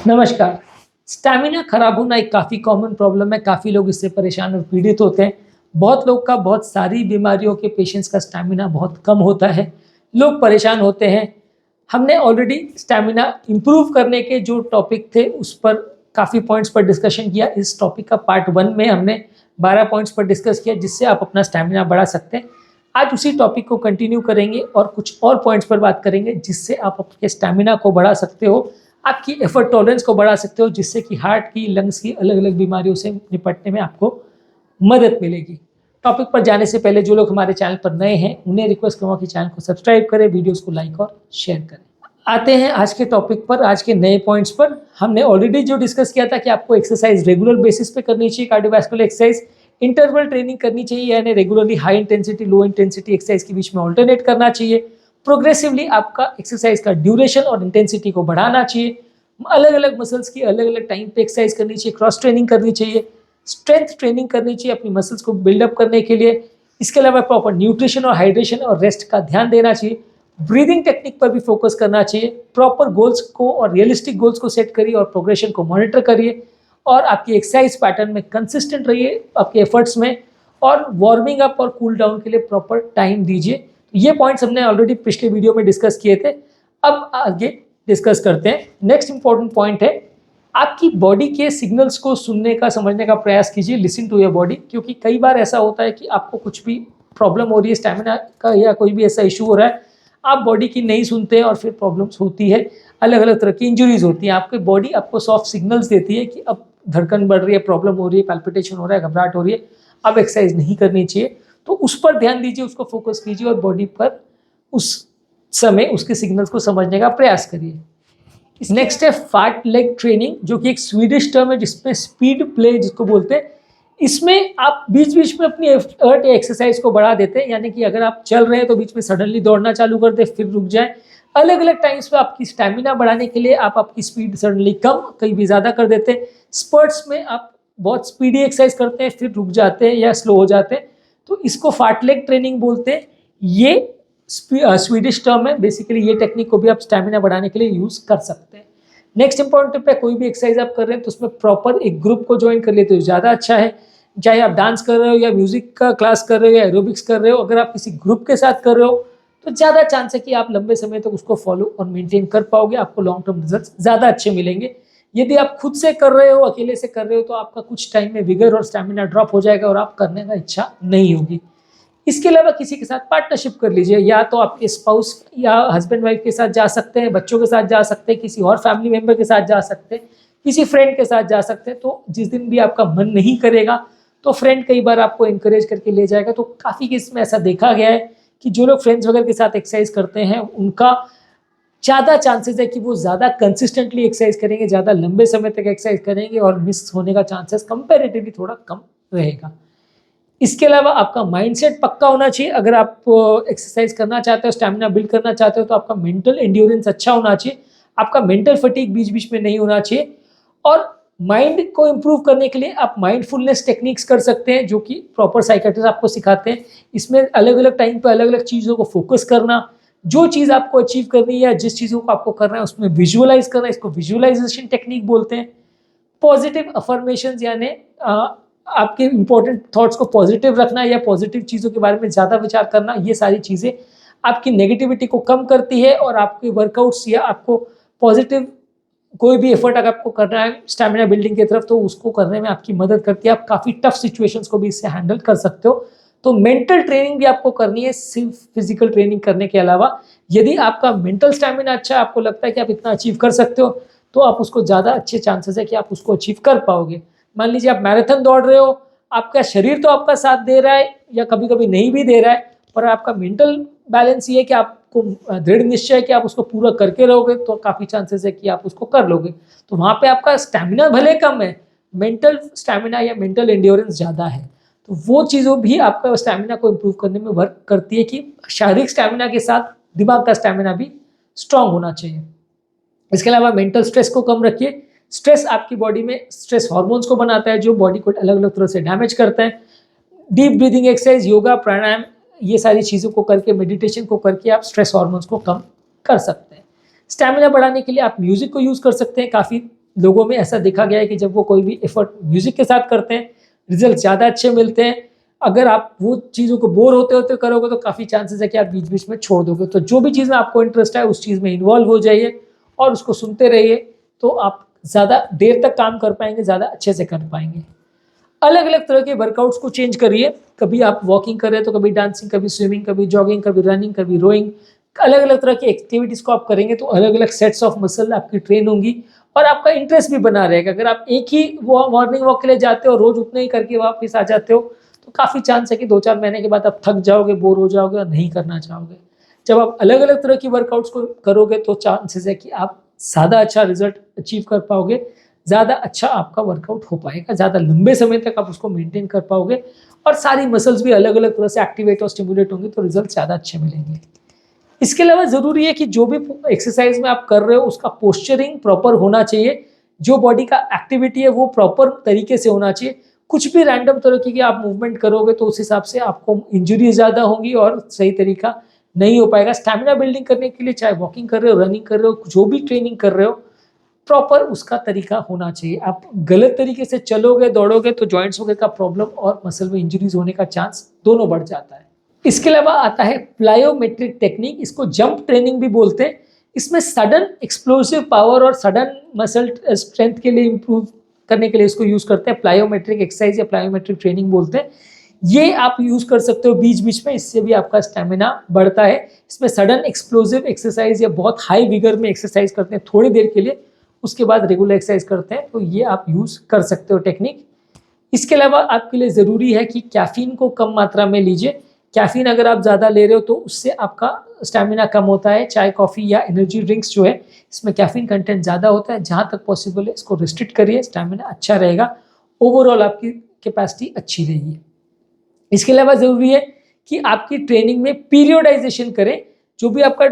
नमस्कार। स्टैमिना खराब होना एक काफ़ी कॉमन प्रॉब्लम है, काफ़ी लोग इससे परेशान और पीड़ित होते हैं। बहुत लोग का बहुत सारी बीमारियों के पेशेंट्स का स्टैमिना बहुत कम होता है, लोग परेशान होते हैं। हमने ऑलरेडी स्टैमिना इम्प्रूव करने के जो टॉपिक थे, उस पर काफ़ी पॉइंट्स पर डिस्कशन किया। इस टॉपिक का पार्ट 1 में हमने 12 पॉइंट्स पर डिस्कस किया, जिससे आप अपना स्टैमिना बढ़ा सकते हैं। आज उसी टॉपिक को कंटिन्यू करेंगे और कुछ और पॉइंट्स पर बात करेंगे, जिससे आप अपने स्टैमिना को बढ़ा सकते हो, आपकी एफर्ट टॉलरेंस को बढ़ा सकते हो, जिससे कि हार्ट की, लंग्स की अलग-अलग बीमारियों से निपटने में आपको मदद मिलेगी। टॉपिक पर जाने से पहले जो लोग हमारे चैनल पर नए हैं, उन्हें रिक्वेस्ट करूँगा कि चैनल को सब्सक्राइब करें, वीडियोज़ को लाइक और शेयर करें। आते हैं आज के टॉपिक पर, आज के नए पॉइंट्स पर। हमने ऑलरेडी जो डिस्कस किया था कि आपको एक्सरसाइज रेगुलर बेसिस पे करनी चाहिए, कार्डियोवैस्कुलर एक्सरसाइज, इंटरवल ट्रेनिंग करनी चाहिए, यानी regularly high intensity, low intensity exercise के बीच में ऑल्टरनेट करना चाहिए। प्रोग्रेसिवली आपका एक्सरसाइज का ड्यूरेशन और इंटेंसिटी को बढ़ाना चाहिए। अलग अलग मसल्स की अलग अलग टाइम पे एक्सरसाइज करनी चाहिए, क्रॉस ट्रेनिंग करनी चाहिए, स्ट्रेंथ ट्रेनिंग करनी चाहिए अपनी मसल्स को बिल्डअप करने के लिए। इसके अलावा प्रॉपर न्यूट्रिशन और हाइड्रेशन और रेस्ट का ध्यान देना चाहिए। ब्रीदिंग टेक्निक पर भी फोकस करना चाहिए। प्रॉपर गोल्स को और रियलिस्टिक गोल्स को सेट करिए और प्रोग्रेशन को मॉनिटर करिए, और आपकी एक्सरसाइज पैटर्न में कंसिस्टेंट रहिए आपके एफर्ट्स में, और वार्मिंग अप और कूल डाउन के लिए प्रॉपर टाइम दीजिए। ये पॉइंट्स हमने ऑलरेडी पिछले वीडियो में डिस्कस किए थे, अब आगे डिस्कस करते हैं। नेक्स्ट इंपॉर्टेंट पॉइंट है, आपकी बॉडी के सिग्नल्स को सुनने का, समझने का प्रयास कीजिए। लिसन टू योर बॉडी, क्योंकि कई बार ऐसा होता है कि आपको कुछ भी प्रॉब्लम हो रही है स्टैमिना का, या कोई भी ऐसा इशू हो रहा है, आप बॉडी की नहीं सुनते हैं और फिर प्रॉब्लम्स होती है, अलग अलग तरह की इंजरीज होती हैं। आपकी बॉडी आपको सॉफ्ट सिग्नल्स देती है कि अब धड़कन बढ़ रही है, प्रॉब्लम हो रही है, पैल्पिटेशन हो रहा है, घबराहट हो रही है, अब एक्सरसाइज नहीं करनी चाहिए। तो उस पर ध्यान दीजिए, उसको फोकस कीजिए और बॉडी पर उस समय उसके सिग्नल्स को समझने का प्रयास करिए। नेक्स्ट है फार्ट लेग ट्रेनिंग, जो कि एक स्वीडिश टर्म है, जिसमें स्पीड प्ले जिसको बोलते हैं। इसमें आप बीच बीच में अपनी एफर्ट या एक्सरसाइज को बढ़ा देते हैं, यानी कि अगर आप चल रहे हैं तो बीच में सडनली दौड़ना चालू कर दे, फिर रुक जाए। अलग अलग टाइम्स पे आपकी स्टैमिना बढ़ाने के लिए आप आपकी स्पीड सडनली कम, कहीं भी ज़्यादा कर देते हैं। स्पर्ट्स में आप बहुत स्पीडी एक्सरसाइज करते हैं, फिर रुक जाते हैं या स्लो हो जाते हैं, तो इसको फार्ट लेग ट्रेनिंग बोलते हैं। ये स्वीडिश टर्म है। बेसिकली ये टेक्निक को भी आप स्टैमिना बढ़ाने के लिए यूज कर सकते हैं। नेक्स्ट इंपॉर्टेंट टिप है, कोई भी एक्सरसाइज आप कर रहे हैं तो उसमें प्रॉपर एक ग्रुप को ज्वाइन कर लेते हो ज़्यादा अच्छा है। चाहे आप डांस कर रहे हो या म्यूजिक का क्लास कर रहे हो या एरोबिक्स कर रहे हो, अगर आप किसी ग्रुप के साथ कर रहे हो तो ज़्यादा चांस है कि आप लंबे समय तक उसको फॉलो और मेंटेन कर पाओगे, आपको लॉन्ग टर्म रिजल्ट ज़्यादा अच्छे मिलेंगे। यदि आप खुद से कर रहे हो, अकेले से कर रहे हो, तो आपका कुछ टाइम में विगर और स्टैमिना ड्रॉप हो जाएगा और आप करने का इच्छा नहीं होगी। इसके अलावा किसी के साथ पार्टनरशिप कर लीजिए, या तो आपके स्पाउस या हस्बैंड वाइफ के साथ जा सकते हैं, बच्चों के साथ जा सकते हैं, किसी और फैमिली मेंबर के साथ जा सकते हैं, किसी फ्रेंड के साथ जा सकते हैं। तो जिस दिन भी आपका मन नहीं करेगा तो फ्रेंड कई बार आपको इंकरेज करके ले जाएगा। तो काफ़ी केस में ऐसा देखा गया है कि जो लोग फ्रेंड्स वगैरह के साथ एक्सरसाइज करते हैं, उनका ज़्यादा चांसेस है कि वो ज़्यादा कंसिस्टेंटली एक्सरसाइज करेंगे, ज़्यादा लंबे समय तक एक्सरसाइज करेंगे, और मिस होने का चांसेस कंपेरेटिवली थोड़ा कम रहेगा। इसके अलावा आपका माइंडसेट पक्का होना चाहिए। अगर आप एक्सरसाइज करना चाहते हो, स्टैमिना बिल्ड करना चाहते हो, तो आपका मेंटल एंड्योरेंस अच्छा होना चाहिए, आपका मेंटल फटीग बीच बीच में नहीं होना चाहिए। और माइंड को इम्प्रूव करने के लिए आप माइंडफुलनेस टेक्निक्स कर सकते हैं, जो कि प्रॉपर साइकियाट्रिस्ट आपको सिखाते हैं। इसमें अलग अलग टाइम पर अलग अलग चीज़ों को फोकस करना, जो चीज़ आपको अचीव करनी है या जिस चीज़ों को आपको करना है उसमें विजुअलाइज करना, इसको विजुअलाइजेशन टेक्निक बोलते हैं। पॉजिटिव अफर्मेशंस, यानी आपके इंपॉर्टेंट थॉट्स को पॉजिटिव रखना या पॉजिटिव चीज़ों के बारे में ज़्यादा विचार करना, ये सारी चीज़ें आपकी नेगेटिविटी को कम करती है, और आपके वर्कआउट्स या आपको पॉजिटिव कोई भी एफर्ट अगर आपको करना है स्टैमिना बिल्डिंग की तरफ, तो उसको करने में आपकी मदद करती है। आप काफ़ी टफ सिचुएशंस को भी इससे हैंडल कर सकते हो। तो मेंटल ट्रेनिंग भी आपको करनी है, सिर्फ फिजिकल ट्रेनिंग करने के अलावा। यदि आपका मेंटल स्टैमिना अच्छा है, आपको लगता है कि आप इतना अचीव कर सकते हो, तो आप उसको ज़्यादा अच्छे चांसेस है कि आप उसको अचीव कर पाओगे। मान लीजिए आप मैराथन दौड़ रहे हो, आपका शरीर तो आपका साथ दे रहा है या कभी कभी नहीं भी दे रहा है, पर आपका मेंटल बैलेंस ये है कि आपको दृढ़ निश्चय है कि आप उसको पूरा करके रहोगे, तो काफ़ी चांसेस है कि आप उसको कर लोगे। तो वहाँ पे आपका स्टैमिना भले कम है, मेंटल स्टैमिना या मेंटल एंड्योरेंस ज़्यादा है। तो वो चीज़ों भी आपका स्टैमिना को इम्प्रूव करने में वर्क करती है, कि शारीरिक स्टैमिना के साथ दिमाग का स्टैमिना भी स्ट्रांग होना चाहिए। इसके अलावा मेंटल स्ट्रेस को कम रखिए। स्ट्रेस आपकी बॉडी में स्ट्रेस हार्मोन्स को बनाता है, जो बॉडी को अलग अलग तरह से डैमेज करते हैं। डीप ब्रीदिंग एक्सरसाइज, योगा, प्राणायाम, ये सारी चीज़ों को करके, मेडिटेशन को करके आप स्ट्रेस हार्मोन्स को कम कर सकते हैं। स्टैमिना बढ़ाने के लिए आप म्यूजिक को यूज़ कर सकते हैं। काफ़ी लोगों में ऐसा देखा गया है कि जब वो कोई भी एफर्ट म्यूजिक के साथ करते हैं, रिजल्ट ज़्यादा अच्छे मिलते हैं। अगर आप वो चीज़ों को बोर होते होते करोगे तो काफ़ी चांसेस है कि आप बीच बीच में छोड़ दोगे। तो जो भी चीज़ में आपको इंटरेस्ट है उस चीज़ में इन्वॉल्व हो जाइए और उसको सुनते रहिए, तो आप ज़्यादा देर तक काम कर पाएंगे, ज़्यादा अच्छे से कर पाएंगे। अलग अलग तरह के वर्कआउट्स को चेंज करिए। कभी आप वॉकिंग कर रहे हैं तो कभी डांसिंग, कभी स्विमिंग, कभी जॉगिंग, कभी रनिंग, कभी रोइंग। अलग अलग तरह की एक्टिविटीज़ को आप करेंगे तो अलग अलग सेट्स ऑफ मसल आपकी ट्रेन होंगी और आपका इंटरेस्ट भी बना रहेगा। अगर आप एक ही मॉर्निंग वॉक के लिए जाते हो, रोज उतना ही करके वापस आ जाते हो, तो काफ़ी चांस है कि 2-4 महीने के बाद आप थक जाओगे, बोर हो जाओगे और नहीं करना चाहोगे। जब आप अलग अलग तरह की वर्कआउट्स को करोगे तो चांसेस है कि आप ज़्यादा अच्छा रिजल्ट अचीव कर पाओगे, ज़्यादा अच्छा आपका वर्कआउट हो पाएगा, ज़्यादा लंबे समय तक आप उसको मेंटेन कर पाओगे और सारी मसल्स भी अलग अलग तरह से एक्टिवेट और स्टिमुलेट होंगी, तो रिजल्ट ज़्यादा अच्छे मिलेंगे। इसके अलावा ज़रूरी है कि जो भी एक्सरसाइज में आप कर रहे हो उसका पोस्चरिंग प्रॉपर होना चाहिए। जो बॉडी का एक्टिविटी है वो प्रॉपर तरीके से होना चाहिए। कुछ भी रैंडम तरीके की आप मूवमेंट करोगे तो उस हिसाब से आपको इंजरी ज़्यादा होंगी और सही तरीका नहीं हो पाएगा। स्टैमिना बिल्डिंग करने के लिए चाहे वॉकिंग कर रहे हो, रनिंग कर रहे हो, जो भी ट्रेनिंग कर रहे हो, प्रॉपर उसका तरीका होना चाहिए। आप गलत तरीके से चलोगे, दौड़ोगे तो जॉइंट्स वगैरह का प्रॉब्लम और मसल में इंजरीज होने का चांस दोनों बढ़ जाता है। इसके अलावा आता है प्लायोमेट्रिक टेक्निक, इसको जंप ट्रेनिंग भी बोलते हैं। इसमें सडन एक्सप्लोसिव पावर और सडन मसल स्ट्रेंथ के लिए इंप्रूव करने के लिए इसको यूज करते हैं। प्लायोमेट्रिक एक्सरसाइज या प्लायोमेट्रिक ट्रेनिंग बोलते हैं। ये आप यूज कर सकते हो बीच बीच में, इससे भी आपका स्टेमिना बढ़ता है। इसमें सडन एक्सप्लोसिव एक्सरसाइज या बहुत हाई विगर में एक्सरसाइज करते हैं थोड़ी देर के लिए, उसके बाद रेगुलर एक्सरसाइज करते हैं, तो ये आप यूज कर सकते हो टेक्निक। इसके अलावा आपके लिए ज़रूरी है कि कैफीन को कम मात्रा में लीजिए। कैफीन अगर आप ज़्यादा ले रहे हो तो उससे आपका स्टैमिना कम होता है। चाय, कॉफ़ी या एनर्जी ड्रिंक्स जो है इसमें कैफीन कंटेंट ज़्यादा होता है। जहाँ तक पॉसिबल है इसको रिस्ट्रिक्ट करिए, स्टैमिना अच्छा रहेगा, ओवरऑल आपकी कैपेसिटी अच्छी रहेगी। इसके अलावा ज़रूरी है कि आपकी ट्रेनिंग में पीरियोडाइजेशन करें। जो भी आपका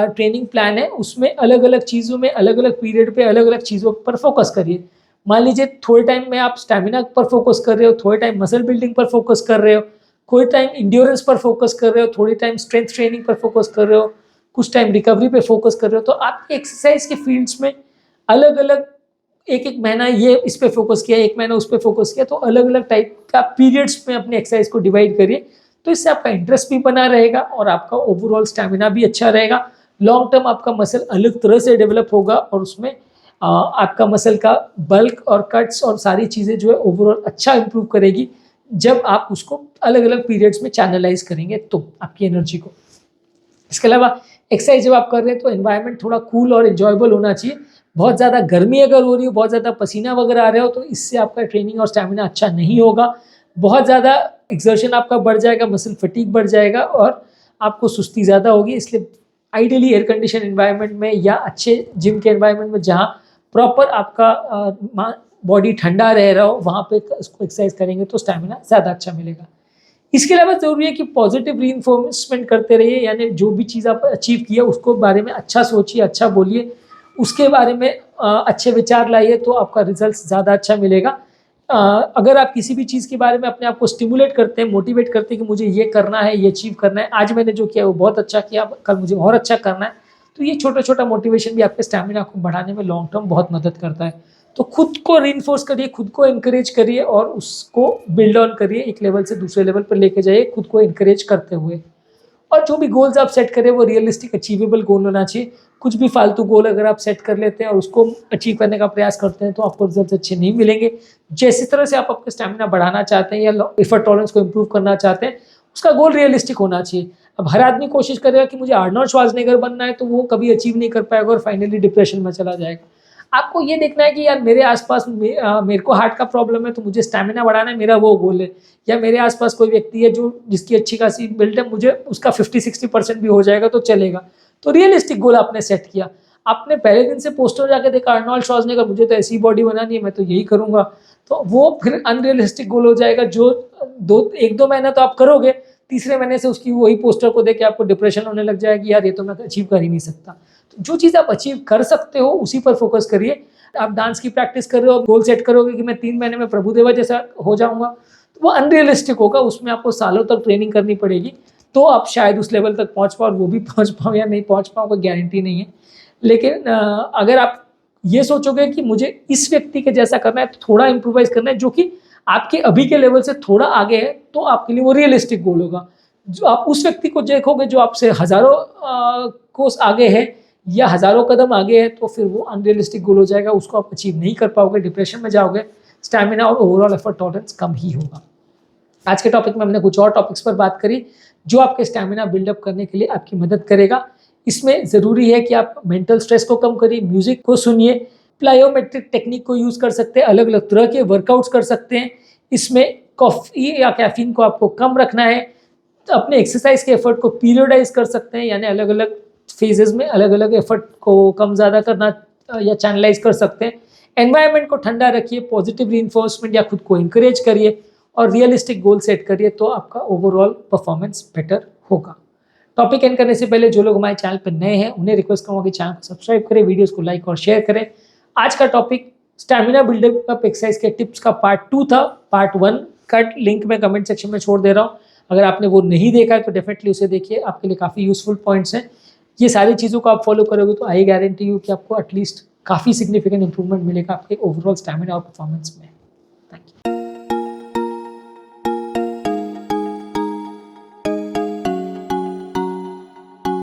ट्रेनिंग प्लान है उसमें अलग अलग चीज़ों में अलग अलग पीरियड पे अलग अलग चीज़ों पर फोकस करिए। मान लीजिए थोड़े टाइम में आप स्टैमिना पर फोकस कर रहे हो, थोड़े टाइम मसल बिल्डिंग पर फोकस कर रहे हो, कोई टाइम इंड्योरेंस पर फोकस कर रहे हो, थोड़ी टाइम स्ट्रेंथ ट्रेनिंग पर फोकस कर रहे हो, कुछ टाइम रिकवरी पे फोकस कर रहे हो। तो आपके एक्सरसाइज के फील्ड्स में अलग अलग एक एक महीना ये इस पे फोकस किया, एक महीना उस पे फोकस किया, तो अलग अलग टाइप का पीरियड्स में अपने एक्सरसाइज को डिवाइड करिए। तो इससे आपका इंटरेस्ट भी बना रहेगा और आपका ओवरऑल स्टैमिना भी अच्छा रहेगा। लॉन्ग टर्म आपका मसल अलग तरह से डेवलप होगा और उसमें आपका मसल का बल्क और कट्स और सारी चीज़ें जो है ओवरऑल अच्छा इंप्रूव करेगी जब आप उसको अलग अलग पीरियड्स में चैनलाइज करेंगे तो आपकी एनर्जी को। इसके अलावा एक्सरसाइज जब आप कर रहे हैं तो एनवायरनमेंट थोड़ा कूल और एंजॉयबल होना चाहिए। बहुत ज़्यादा गर्मी अगर हो रही हो, बहुत ज़्यादा पसीना वगैरह आ रहा हो, तो इससे आपका ट्रेनिंग और स्टैमिना अच्छा नहीं होगा। बहुत ज़्यादा एक्सर्शन आपका बढ़ जाएगा, मसल फटीग बढ़ जाएगा और आपको सुस्ती ज़्यादा होगी। इसलिए आइडियली एयर कंडीशन एनवायरनमेंट में या अच्छे जिम के एनवायरनमेंट में जहाँ प्रॉपर आपका बॉडी ठंडा रह रहा हो, वहाँ पे इसको एक्सरसाइज करेंगे तो स्टैमिना ज़्यादा अच्छा मिलेगा। इसके अलावा ज़रूरी है कि पॉजिटिव रीइंफोर्समेंट करते रहिए, यानी जो भी चीज़ आप अचीव किया उसको बारे में अच्छा सोचिए, अच्छा बोलिए, उसके बारे में अच्छे विचार लाइए, तो आपका रिजल्ट ज़्यादा अच्छा मिलेगा। अगर आप किसी भी चीज़ के बारे में अपने आप को स्टिमुलेट करते हैं, मोटिवेट करते हैं कि मुझे ये करना है, ये अचीव करना है, आज मैंने जो किया वो बहुत अच्छा किया, कल मुझे और अच्छा करना है, तो ये छोटा छोटा मोटिवेशन भी आपके स्टैमिना को बढ़ाने में लॉन्ग टर्म बहुत मदद करता है। तो खुद को रीइंफोर्स करिए, खुद को इनकरेज करिए और उसको बिल्ड ऑन करिए, एक लेवल से दूसरे लेवल पर लेके जाइए खुद को इनकरेज करते हुए। और जो भी गोल्स आप सेट करें वो रियलिस्टिक अचीवेबल गोल होना चाहिए। कुछ भी फालतू गोल अगर आप सेट कर लेते हैं और उसको अचीव करने का प्रयास करते हैं तो आपको रिजल्ट अच्छे नहीं मिलेंगे। जैसी तरह से आप अपने स्टैमिना बढ़ाना चाहते हैं या एफर्ट टॉलरेंस को इंप्रूव करना चाहते हैं, उसका गोल रियलिस्टिक होना चाहिए। अब हर आदमी कोशिश करेगा कि मुझे आर्नोल्ड श्वार्ज़नेगर बनना है, तो वो कभी अचीव नहीं कर पाएगा और फाइनली डिप्रेशन में चला जाएगा। आपको ये देखना है कि यार मेरे आसपास मेरे को हार्ट का प्रॉब्लम है तो मुझे स्टैमिना बढ़ाना है, मेरा वो गोल है। या मेरे आसपास कोई व्यक्ति है जो जिसकी अच्छी खासी बिल्ड है, मुझे उसका 50-60% भी हो जाएगा तो चलेगा। तो रियलिस्टिक गोल आपने सेट किया। आपने पहले दिन से पोस्टर जाके देखा आर्नोल्ड श्वार्ज़नेगर, मुझे तो ऐसी बॉडी बनानी है, मैं तो यही करूंगा, तो वो फिर अनरियलिस्टिक गोल हो जाएगा। जो 1-2 महीना तो आप करोगे, तीसरे महीने से उसकी वही पोस्टर को देख के आपको डिप्रेशन होने लग जाएगी, यार ये तो मैं अचीव कर ही नहीं सकता। जो चीज़ आप अचीव कर सकते हो उसी पर फोकस करिए। आप डांस की प्रैक्टिस कर रहे हो, गोल सेट करोगे कि मैं 3 महीने में प्रभुदेवा जैसा हो जाऊंगा, तो वो अनरियलिस्टिक होगा। उसमें आपको सालों तक ट्रेनिंग करनी पड़ेगी, तो आप शायद उस लेवल तक पहुंच पाओ, और वो भी पहुंच पाओ या नहीं पहुंच पाओ कोई गारंटी नहीं है। लेकिन अगर आप ये सोचोगे कि मुझे इस व्यक्ति के जैसा करना है, तो थोड़ा इम्प्रोवाइज करना है जो कि आपके अभी के लेवल से थोड़ा आगे है, तो आपके लिए वो रियलिस्टिक गोल होगा। जो आप उस व्यक्ति को देखोगे जो आपसे हज़ारों कोस आगे है या हज़ारों कदम आगे है, तो फिर वो अनरियलिस्टिक गोल हो जाएगा, उसको आप अचीव नहीं कर पाओगे, डिप्रेशन में जाओगे, स्टैमिना और ओवरऑल एफर्ट टॉलरेंस कम ही होगा। आज के टॉपिक में हमने कुछ और टॉपिक्स पर बात करी जो आपके स्टैमिना बिल्डअप करने के लिए आपकी मदद करेगा। इसमें ज़रूरी है कि आप मेंटल स्ट्रेस को कम करिए, म्यूजिक को सुनिए, प्लायोमेट्रिक टेक्निक को यूज़ कर सकते हैं, अलग अलग तरह के वर्कआउट्स कर सकते हैं। इसमें कॉफ़ी या कैफीन को आपको कम रखना है। तो अपने एक्सरसाइज के एफर्ट को पीरियडाइज कर सकते हैं, यानी अलग अलग फेजेस में अलग अलग एफर्ट को कम ज़्यादा करना या चैनलाइज कर सकते हैं। एनवायरनमेंट को ठंडा रखिए, पॉजिटिव रीइंफोर्समेंट या खुद को इंकरेज करिए और रियलिस्टिक गोल सेट करिए, तो आपका ओवरऑल परफॉर्मेंस बेटर होगा। टॉपिक एंड करने से पहले जो लोग हमारे चैनल पर नए हैं उन्हें रिक्वेस्ट करूँगा कि चैनल को सब्सक्राइब करें, वीडियोस को लाइक और शेयर करें। आज का टॉपिक स्टैमिना बिल्डअप एक्सरसाइज के टिप्स का पार्ट 2 था। पार्ट 1 का लिंक मैं कमेंट सेक्शन में छोड़ दे रहा हूँ, अगर आपने वो नहीं देखा है तो डेफिनेटली उसे देखिए, आपके लिए काफ़ी यूजफुल पॉइंट्स हैं। ये सारी चीज़ों को आप फॉलो करोगे तो आई गारंटी यू कि आपको एटलीस्ट काफ़ी सिग्निफिकेंट इंप्रूवमेंट मिलेगा आपके ओवरऑल स्टैमिना और परफॉर्मेंस में। Thank you.